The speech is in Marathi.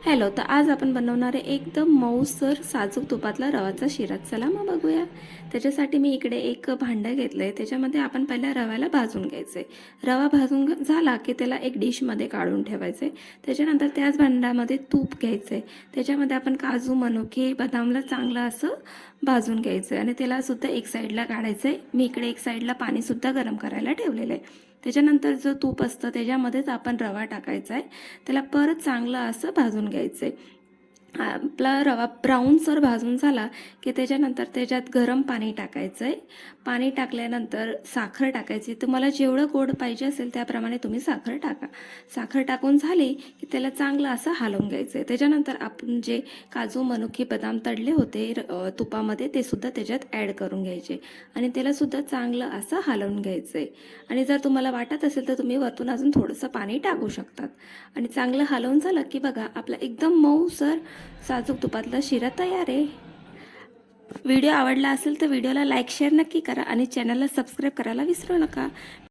हॅलो, तर आज आपण बनवणार आहे एकदम मऊसर साजूक तुपातला रवाचा शिरा. चला मग बघूया. त्याच्यासाठी मी इकडे एक भांडं घेतलं आहे. त्याच्यामध्ये आपण पहिल्या रव्याला भाजून घ्यायचं आहे. रवा भाजून झाला की त्याला एक डिशमध्ये काढून ठेवायचं आहे. त्याच्यानंतर त्याच भांड्यामध्ये तूप घ्यायचं आहे. त्याच्यामध्ये आपण काजू, मनुके, बदामला चांगलं असं भाजून घ्यायचं आहे आणि त्याला सुद्धा एक साईडला काढायचं आहे. मी इकडे एक साईडला पाणीसुद्धा गरम करायला ठेवलेलं आहे. त्याच्यानंतर जो तूप असतं त्याच्यामध्येच आपण रवा टाकायचा आहे. त्याला परत चांगलं असं भाजून घ्यायचं आहे. आपला रवा ब्राऊनसर भाजून झाला की त्याच्यानंतर त्याच्यात गरम पाणी टाकायचं आहे. पाणी टाकल्यानंतर साखर टाकायची. तुम्हाला जेवढं गोड पाहिजे असेल त्याप्रमाणे तुम्ही साखर टाका. साखर टाकून झाली की त्याला चांगलं असं हलवून घ्यायचं आहे. त्याच्यानंतर आपण जे काजू, मनुके, बदाम तळले होते तुपामध्ये ते सुद्धा त्याच्यात ॲड करून घ्यायचे आणि त्यालासुद्धा चांगलं असं हलवून घ्यायचं आहे. आणि जर तुम्हाला वाटत असेल तर तुम्ही वरतून अजून थोडंसं पाणी टाकू शकतात. आणि चांगलं हलवून झालं की बघा आपला एकदम मऊसर साजूक तुपातला शिरा तयार आहे. व्हिडिओ आवडला असेल तर व्हिडिओला लाईक शेअर नक्की करा आणि चॅनलला सबस्क्राईब करायला विसरू नका.